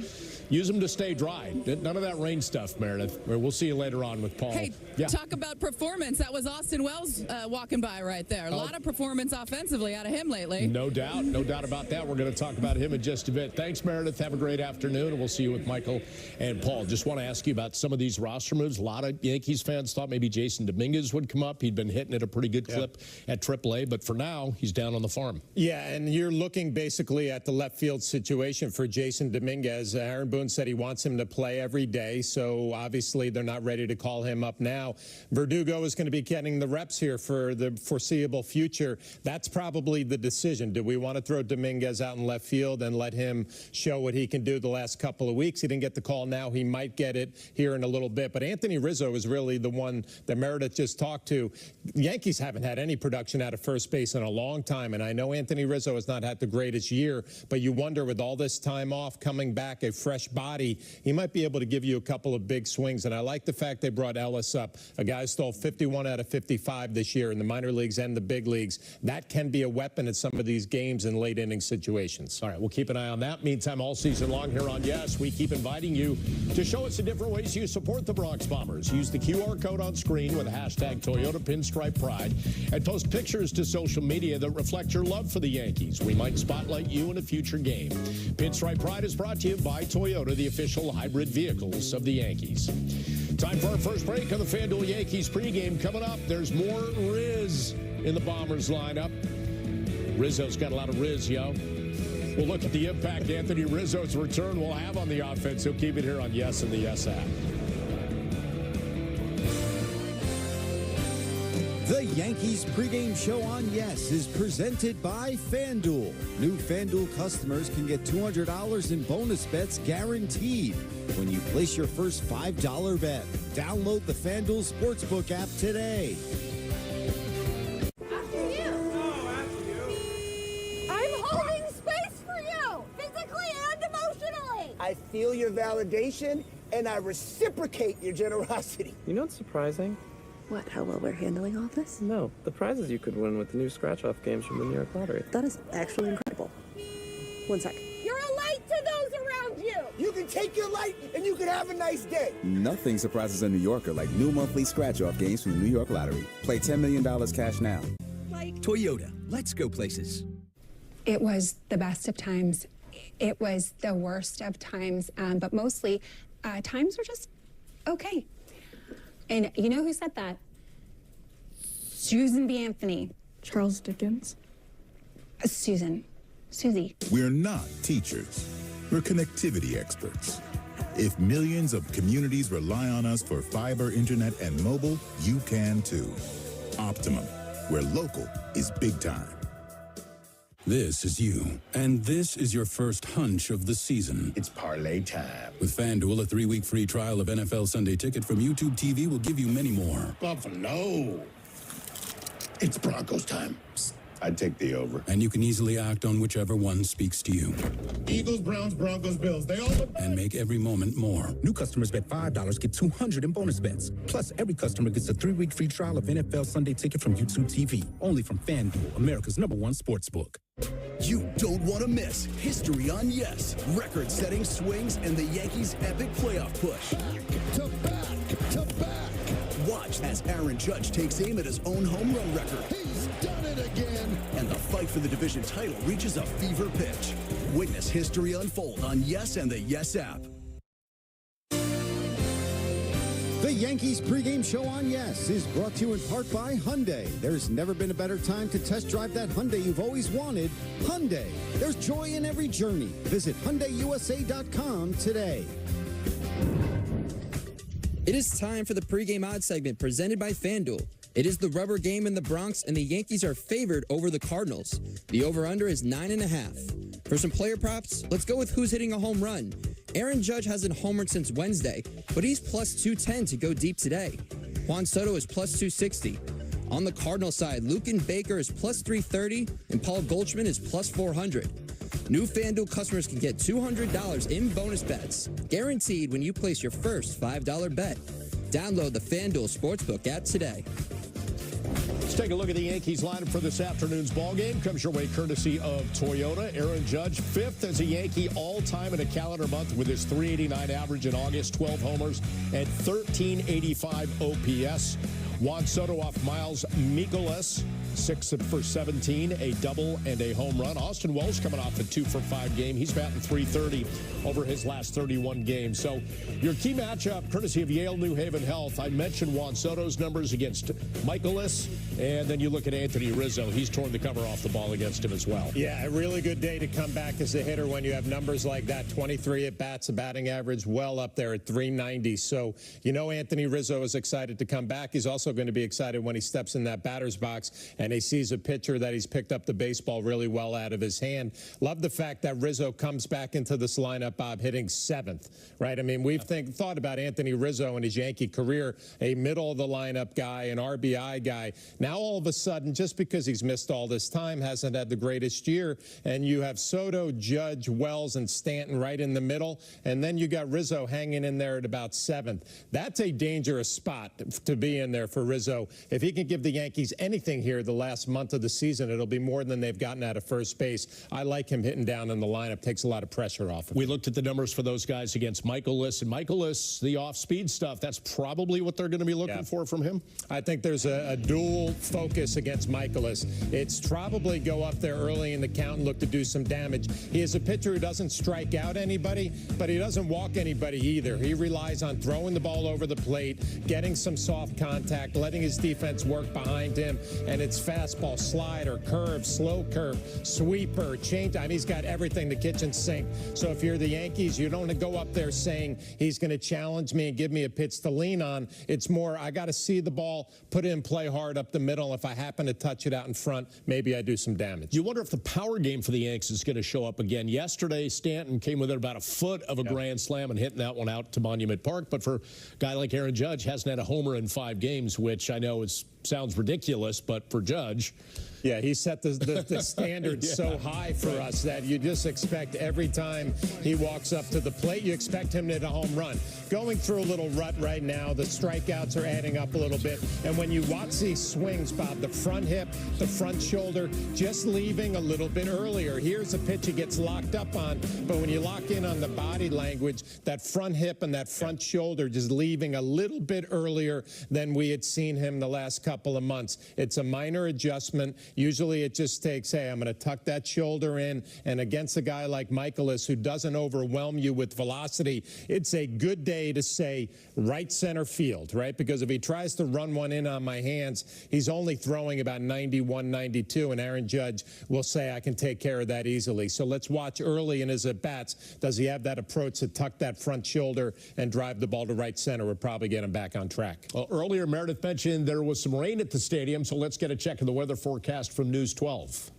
use them to stay dry. None of that rain stuff, Meredith. We'll see you later on with Paul. Hey, talk about performance. That was Austin Wells walking by right there. A lot of performance offensively out of him lately. No doubt. No doubt about that. We're going to talk about him in just a bit. Thanks, Meredith. Have a great afternoon, and we'll see you with Michael and Paul. Just want to ask you about some of these roster moves. A lot of Yankees fans thought maybe Jason Dominguez would come up. He'd been hitting at a pretty good clip at AAA, but for now, he's down on the farm. Yeah, and you're looking basically at the left field situation for Jason Dominguez. Aaron Boone said he wants him to play every day, so obviously they're not ready to call him up now. Verdugo is going to be getting the reps here for the foreseeable future. That's probably the decision. Do we want to throw Dominguez out in left field and let him show what he can do the last couple of weeks? He didn't get the call now. He might get it here in a little bit. But Anthony Rizzo is really the one that Meredith just talked to. The Yankees haven't had any production out of first base in a long time, and I know Anthony Rizzo has not had the greatest year, but you wonder with all this time off, coming back, a fresh body, he might be able to give you a couple of big swings. And I like the fact they brought Ellis up. A guy stole 51 out of 55 this year in the minor leagues and the big leagues. That can be a weapon in some of these games in late inning situations. All right, we'll keep an eye on that. Meantime, all season long here on Yes, we keep inviting you to show us the different ways you support the Bronx Bombers. Use the QR code on screen with hashtag Toyota Pinstripe Pride and post pictures to social media that reflect your love for the Yankees. We might spotlight you in a future game. Pinstripe Pride is brought to you by Toyota, the official hybrid vehicles of the Yankees. Time for our first break of the FanDuel Yankees pregame. Coming up, there's more Riz in the Bombers lineup. Rizzo's got a lot of Riz, yo. We'll look at the impact Anthony Rizzo's return will have on the offense. He'll keep it here on Yes and the Yes app. The Yankees pregame show on Yes is presented by FanDuel. New FanDuel customers can get $200 in bonus bets guaranteed when you place your first $5 bet. Download the FanDuel Sportsbook app today. I'm holding space for you, physically and emotionally. I feel your validation, and I reciprocate your generosity. You know what's surprising? What, how well we're handling all this? No, the prizes you could win with the new scratch-off games from the New York Lottery. That is actually incredible. One sec. You're a light to those around you. You can take your light, and you can have a nice day. Nothing surprises a New Yorker like new monthly scratch-off games from the New York Lottery. Play $10 million cash now. Toyota, let's go places. It was the best of times. It was the worst of times, but mostly times were just okay. And you know who said that? Susan B. Anthony. Charles Dickens. Susie. We're not teachers. We're connectivity experts. If millions of communities rely on us for fiber, internet, and mobile, you can too. Optimum, where local is big time. This is you, and this is your first hunch of the season. It's parlay time. With FanDuel, a 3-week free trial of NFL Sunday Ticket from YouTube TV will give you many more. Buffalo. It's Broncos time. Psst, I'd take the over. And you can easily act on whichever one speaks to you. Eagles, Browns, Broncos, Bills, they all... And make every moment more. New customers bet $5, get $200 in bonus bets. Plus, every customer gets a 3-week free trial of NFL Sunday Ticket from YouTube TV. Only from FanDuel, America's #1 sportsbook. You don't want to miss history on Yes. Record-setting swings and the Yankees' epic playoff push. To back. Watch as Aaron Judge takes aim at his own home run record. He's done it again. And the fight for the division title reaches a fever pitch. Witness history unfold on Yes and the Yes app. The Yankees pregame show on Yes is brought to you in part by Hyundai. There's never been a better time to test drive that Hyundai you've always wanted. Hyundai, there's joy in every journey. Visit HyundaiUSA.com today. It is time for the pregame odds segment presented by FanDuel. It is the rubber game in the Bronx, and the Yankees are favored over the Cardinals. The over-under is 9.5. For some player props, let's go with who's hitting a home run. Aaron Judge hasn't homered since Wednesday, but he's plus 210 to go deep today. Juan Soto is plus 260. On the Cardinals side, Lucan Baker is plus 330, and Paul Goldschmidt is plus 400. New FanDuel customers can get $200 in bonus bets, guaranteed when you place your first $5 bet. Download the FanDuel Sportsbook app today. Let's take a look at the Yankees lineup for this afternoon's ballgame. Comes your way courtesy of Toyota. Aaron Judge, 5th as a Yankee all-time in a calendar month with his .389 average in August, 12 homers, and .1385 OPS. Juan Soto off Miles Mikolas, 6 for 17, a double and a home run. Austin Wells coming off a 2 for 5 game. He's batting .330 over his last 31 games. So your key matchup, courtesy of Yale New Haven Health. I mentioned Juan Soto's numbers against Mikolas, and then you look at Anthony Rizzo. He's torn the cover off the ball against him as well. Yeah, a really good day to come back as a hitter when you have numbers like that. 23 at-bats, a batting average well up there at .390. So you know Anthony Rizzo is excited to come back. He's also going to be excited when he steps in that batter's box and he sees a pitcher that he's picked up the baseball really well out of his hand. Love the fact that Rizzo comes back into this lineup, Bob, hitting 7th, right? I mean, we've thought about Anthony Rizzo and his Yankee career, a middle-of-the-lineup guy, an RBI guy. Now, all of a sudden, just because he's missed all this time, hasn't had the greatest year, and you have Soto, Judge, Wells, and Stanton right in the middle, and then you got Rizzo hanging in there at about 7th. That's a dangerous spot to be in there for Rizzo. If he can give the Yankees anything here the last month of the season, it'll be more than they've gotten out of first base. I like him hitting down in the lineup. Takes a lot of pressure off of him. We looked at the numbers for those guys against Mikolas, and Mikolas, the off-speed stuff, that's probably what they're going to be looking for from him. I think there's a dual focus against Mikolas. It's probably go up there early in the count and look to do some damage. He is a pitcher who doesn't strike out anybody, but he doesn't walk anybody either. He relies on throwing the ball over the plate, getting some soft contact, letting his defense work behind him, and it's fastball, slider, curve, slow curve, sweeper, change. I mean, he's got everything, the kitchen sink. So if you're the Yankees, you don't go up there saying he's going to challenge me and give me a pitch to lean on. It's more, I got to see the ball, put it in play hard up the middle. If I happen to touch it out in front, maybe I do some damage. You wonder if the power game for the Yanks is going to show up again. Yesterday, Stanton came within about a foot of a grand slam and hitting that one out to Monument Park. But for a guy like Aaron Judge, hasn't had a homer in 5 games, which I know sounds ridiculous, but for Judge, yeah, he set the standard so high for us that you just expect every time he walks up to the plate, you expect him to hit a home run. Going through a little rut right now, the strikeouts are adding up a little bit. And when you watch these swings, Bob, the front hip, the front shoulder, just leaving a little bit earlier. Here's a pitch he gets locked up on, but when you lock in on the body language, that front hip and that front shoulder just leaving a little bit earlier than we had seen him the last couple of months. It's a minor adjustment. Usually it just takes, hey, I'm going to tuck that shoulder in, and against a guy like Mikolas who doesn't overwhelm you with velocity, it's a good day to say right center field, right? Because if he tries to run one in on my hands, he's only throwing about 91, 92, and Aaron Judge will say I can take care of that easily. So let's watch early in his at-bats. Does he have that approach to tuck that front shoulder and drive the ball to right center? We'll probably get him back on track. Well, earlier Meredith mentioned there was some rain at the stadium, so let's get a check of the weather forecast from News 12.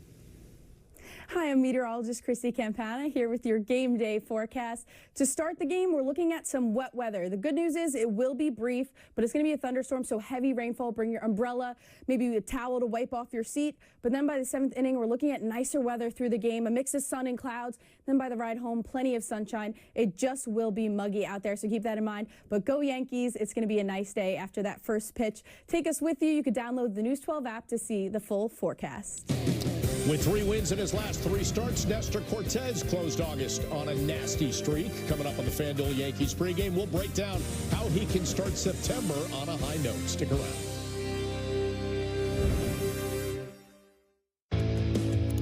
Hi, I'm meteorologist Christy Campana here with your game day forecast. To start the game, we're looking at some wet weather. The good news is it will be brief, but it's going to be a thunderstorm, so heavy rainfall. Bring your umbrella, maybe a towel to wipe off your seat. But then by the 7th inning, we're looking at nicer weather through the game, a mix of sun and clouds. Then by the ride home, plenty of sunshine. It just will be muggy out there, so keep that in mind. But go Yankees. It's going to be a nice day after that first pitch. Take us with you. You could download the News 12 app to see the full forecast. With 3 wins in his last 3 starts, Nestor Cortez closed August on a nasty streak. Coming up on the FanDuel Yankees pregame, we'll break down how he can start September on a high note. Stick around.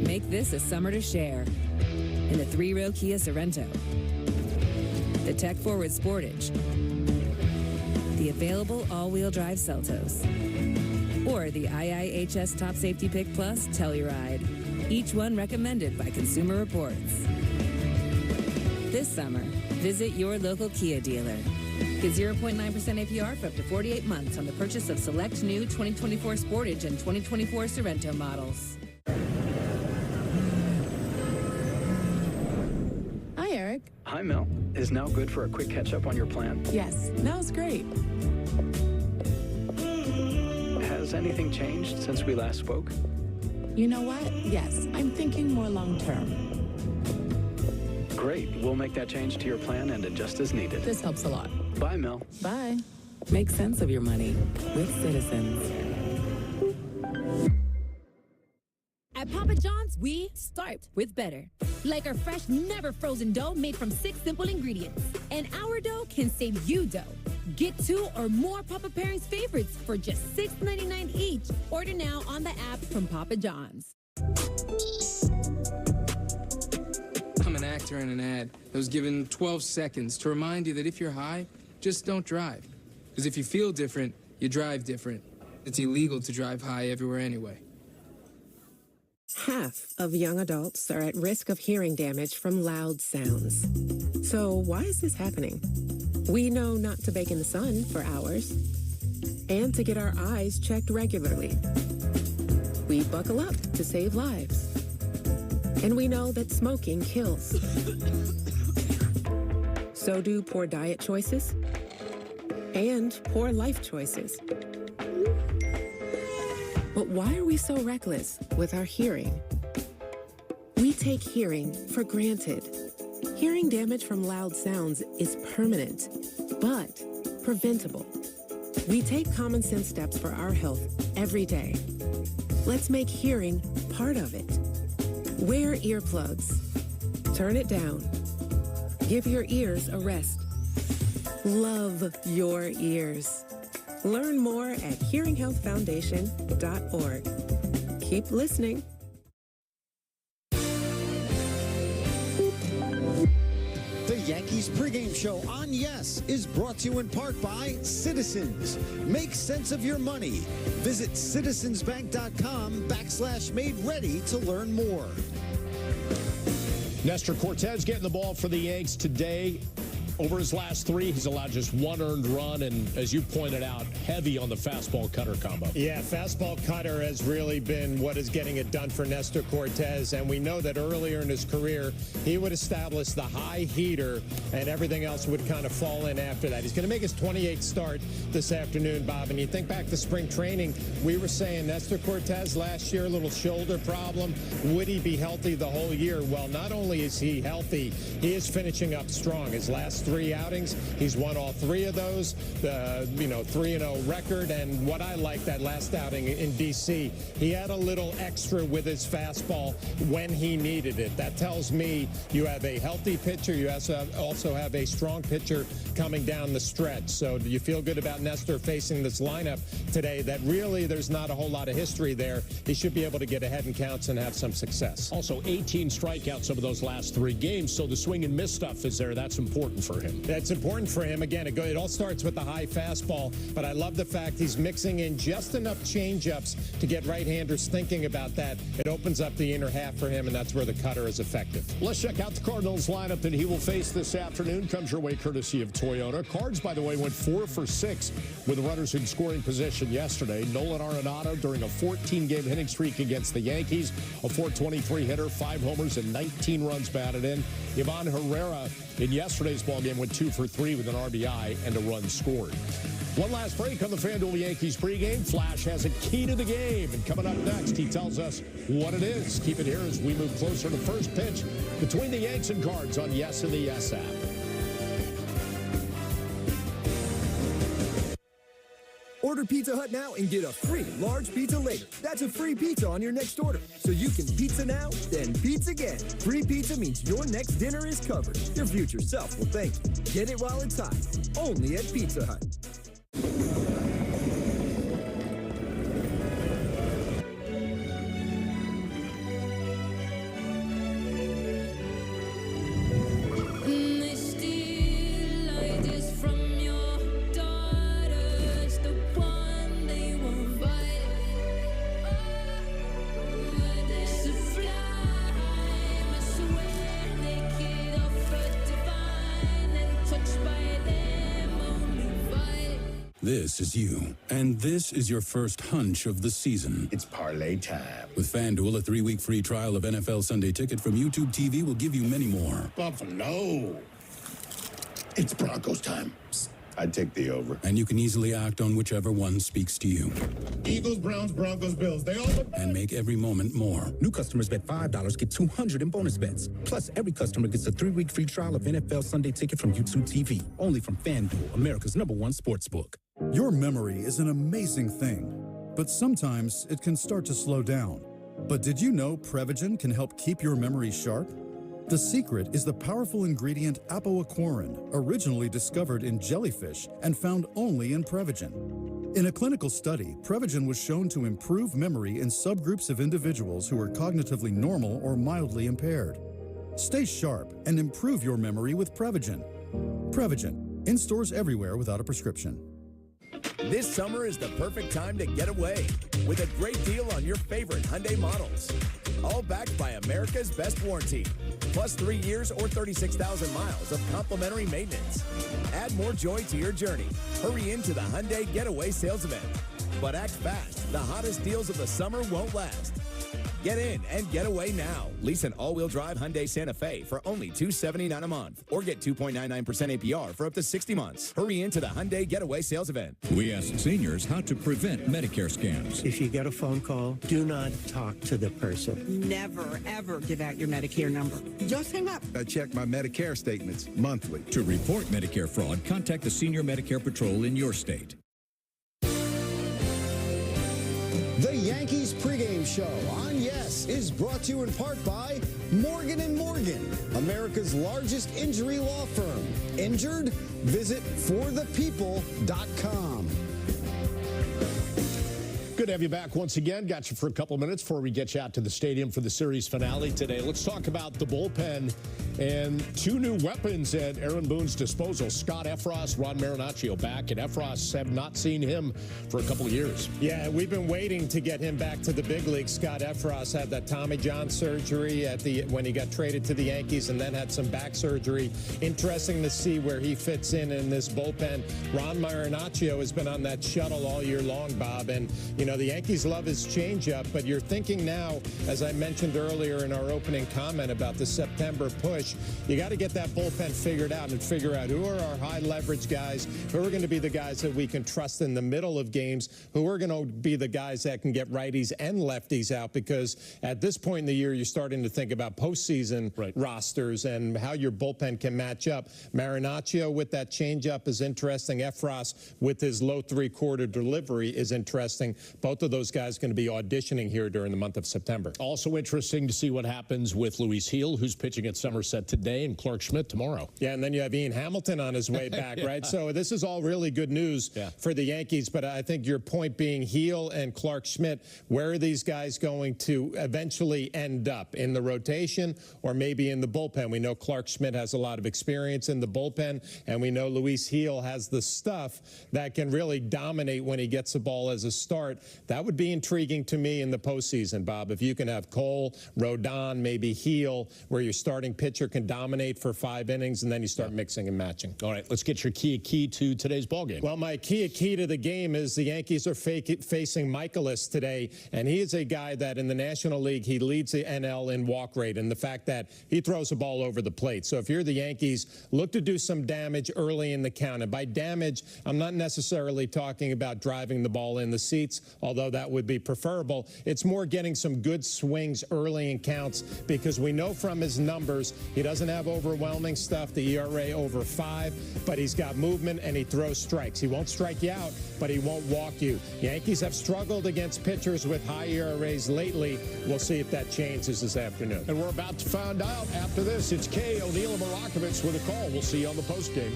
Make this a summer to share in the 3-row Kia Sorrento, the tech-forward Sportage, the available all-wheel drive Seltos, or the IIHS Top Safety Pick Plus Telluride, each one recommended by Consumer Reports. This summer, visit your local Kia dealer. Get 0.9% APR for up to 48 months on the purchase of select new 2024 Sportage and 2024 Sorrento models. Hi, Eric. Hi, Mel. Is now good for a quick catch-up on your plan? Yes, now's great. Has anything changed since we last spoke? You know what? Yes, I'm thinking more long-term. Great. We'll make that change to your plan and adjust as needed. This helps a lot. Bye, Mel. Bye. Make sense of your money with Citizens. At Papa John's, we start with better. Like our fresh, never frozen dough made from 6 simple ingredients. And our dough can save you dough. Get 2 or more Papa Pairings favorites for just $6.99 each. Order now on the app from Papa John's. I'm an actor in an ad that was given 12 seconds to remind you that if you're high, just don't drive. Because if you feel different, you drive different. It's illegal to drive high everywhere anyway. Half of young adults are at risk of hearing damage from loud sounds. So why is this happening? We know not to bake in the sun for hours and to get our eyes checked regularly. We buckle up to save lives. And we know that smoking kills. So do poor diet choices and poor life choices. But why are we so reckless with our hearing? We take hearing for granted. Hearing damage from loud sounds is permanent, but preventable. We take common sense steps for our health every day. Let's make hearing part of it. Wear earplugs. Turn it down. Give your ears a rest. Love your ears. Learn more at hearinghealthfoundation.org. Keep listening. The Yankees Pregame Show on Yes is brought to you in part by Citizens. Make sense of your money. Visit citizensbank.com/made-ready to learn more. Nestor Cortes getting the ball for the Yanks today. Over his last 3, he's allowed just 1 earned run, and as you pointed out, heavy on the fastball cutter combo. Yeah, fastball cutter has really been what is getting it done for Nestor Cortes, and we know that earlier in his career, he would establish the high heater, and everything else would kind of fall in after that. He's going to make his 28th start this afternoon, Bob, and you think back to spring training, we were saying Nestor Cortes last year, a little shoulder problem. Would he be healthy the whole year? Well, not only is he healthy, he is finishing up strong. His last 3 outings, he's won all 3 of those. The 3-0 record, and what I like that last outing in D.C., he had a little extra with his fastball when he needed it. That tells me you have a healthy pitcher. You also have a strong pitcher coming down the stretch. So do you feel good about Nestor facing this lineup today that really there's not a whole lot of history there? He should be able to get ahead in counts and have some success. Also 18 strikeouts over those last 3 games, so the swing and miss stuff is there. That's important for him. That's important for him. Again, it all starts with the high fastball, but I love the fact he's mixing in just enough changeups to get right-handers thinking about that. It opens up the inner half for him, and that's where the cutter is effective. Let's check out the Cardinals lineup that he will face this afternoon. Comes your way courtesy of Toyota. Cards, by the way, went 4 for 6 with runners in scoring position yesterday. Nolan Arenado during a 14-game hitting streak against the Yankees, a .423 hitter, 5 homers, and 19 runs batted in. Ivan Herrera in yesterday's ballgame went 2 for 3 with an RBI and a run scored. One last break on the FanDuel Yankees pregame. Flash has a key to the game, and coming up next, he tells us what it is. Keep it here as we move closer to first pitch between the Yanks and Cards on Yes and the Yes app. Order Pizza Hut now and get a free large pizza later. That's a free pizza on your next order. So you can pizza now, then pizza again. Free pizza means your next dinner is covered. Your future self will thank you. Get it while it's hot. Only at Pizza Hut. This is you, and this is your first hunch of the season. It's parlay time. With FanDuel, a 3-week free trial of NFL Sunday Ticket from YouTube TV will give you many more. Buffalo. It's Broncos time. I'd take the over. And you can easily act on whichever one speaks to you. Eagles, Browns, Broncos, Bills. They all look good. And make every moment more. New customers bet $5 get $200 in bonus bets. Plus, every customer gets a 3-week free trial of NFL Sunday Ticket from YouTube TV. Only from FanDuel, America's #1 sportsbook. Your memory is an amazing thing, but sometimes it can start to slow down. But did you know Prevagen can help keep your memory sharp? The secret is the powerful ingredient apoaquarin, originally discovered in jellyfish and found only in Prevagen. In a clinical study, Prevagen was shown to improve memory in subgroups of individuals who were cognitively normal or mildly impaired. Stay sharp and improve your memory with Prevagen. Prevagen, in stores everywhere without a prescription. This summer is the perfect time to get away with a great deal on your favorite Hyundai models. All backed by America's best warranty, plus 3 years or 36,000 miles of complimentary maintenance. Add more joy to your journey. Hurry into the Hyundai Getaway Sales Event. But act fast. The hottest deals of the summer won't last. Get in and get away now. Lease an all-wheel drive Hyundai Santa Fe for only $279 a month, or get 2.99% APR for up to 60 months. Hurry into the Hyundai Getaway Sales Event. We asked seniors how to prevent Medicare scams. If you get a phone call, do not talk to the person. Never, ever give out your Medicare number. Just hang up. I check my Medicare statements monthly. To report Medicare fraud, contact the Senior Medicare Patrol in your state. The Yankees Pregame Show on Yes is brought to you in part by Morgan & Morgan, America's largest injury law firm. Injured? Visit forthepeople.com. Good to have you back once again. Got you for a couple minutes before we get you out to the stadium for the series finale today. Let's talk about the bullpen and 2 new weapons at Aaron Boone's disposal. Scott Effross, Ron Marinaccio back, and Effross have not seen him for a couple of years. Yeah, we've been waiting to get him back to the big league. Scott Effross had that Tommy John surgery when he got traded to the Yankees, and then had some back surgery. Interesting to see where he fits in this bullpen. Ron Marinaccio has been on that shuttle all year long, Bob, and you know, the Yankees love his changeup, but you're thinking now, as I mentioned earlier in our opening comment about the September push, you got to get that bullpen figured out and figure out who are our high leverage guys, who are going to be the guys that we can trust in the middle of games, who are going to be the guys that can get righties and lefties out, because at this point in the year, you're starting to think about postseason rosters and how your bullpen can match up. Marinaccio with that changeup is interesting. Effross with his low 3/4 delivery is interesting. Both of those guys going to be auditioning here during the month of September. Also interesting to see what happens with Luis Gil, who's pitching at Somerset today, and Clark Schmidt tomorrow. Yeah, and then you have Ian Hamilton on his way back, Yeah. right? So this is all really good news for the Yankees, but I think your point being Gil and Clark Schmidt, where are these guys going to eventually end up? In the rotation or maybe in the bullpen? We know Clark Schmidt has a lot of experience in the bullpen, and we know Luis Gil has the stuff that can really dominate when he gets the ball as a start. That would be intriguing to me in the postseason, Bob. If you can have Cole, Rodon, maybe Gil, where your starting pitcher can dominate for 5 innings, and then you start mixing and matching. All right, let's get your key to today's ballgame. Well, my key to the game is the Yankees are facing Michaelis today, and he is a guy that in the National League, he leads the NL in walk rate, and the fact that he throws the ball over the plate. So if you're the Yankees, look to do some damage early in the count. And by damage, I'm not necessarily talking about driving the ball in the seats, although that would be preferable. It's more getting some good swings early in counts, because we know from his numbers he doesn't have overwhelming stuff, the ERA over 5, but he's got movement and he throws strikes. He won't strike you out, but he won't walk you. Yankees have struggled against pitchers with high ERAs lately. We'll see if that changes this afternoon. And we're about to find out after this. It's Kay O'Neill and Marakovitz with a call. We'll see you on the postgame.